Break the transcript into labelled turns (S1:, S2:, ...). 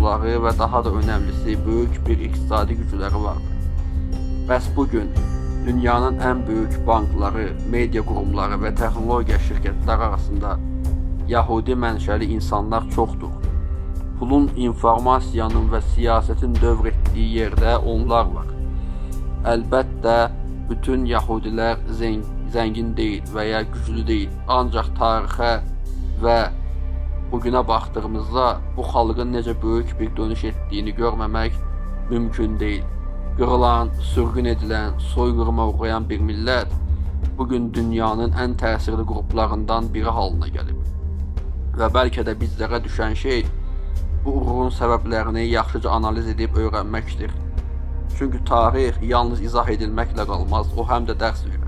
S1: orduları və daha da önəmlisi böyük bir iqtisadi gücləri vardı. Bəs bugün dünyanın ən böyük bankları, media qurumları və texnologiya şirkətləri arasında Yahudi mənşəli insanlar çoxdur. Pulun, informasiyanın və siyasətin dövr etdiyi yerdə onlar var. Əlbəttə, bütün Yahudilər zəngin deyil və ya güclü deyil. Ancaq tarixə və bugünə baxdığımızda bu xalqın necə böyük bir dönüş etdiyini görməmək mümkün deyil. Qırılan, sürgün edilən, soyqırıma uğrayan bir millət bugün dünyanın ən təsirli qruplarından biri halına gəlib. Və bəlkə də bizlərə düşən şey bu uğurun səbəblərini yaxşıca analiz edib öyrənməkdir. Çünki tarix yalnız izah edilməklə qalmaz, o həm də dərs verir.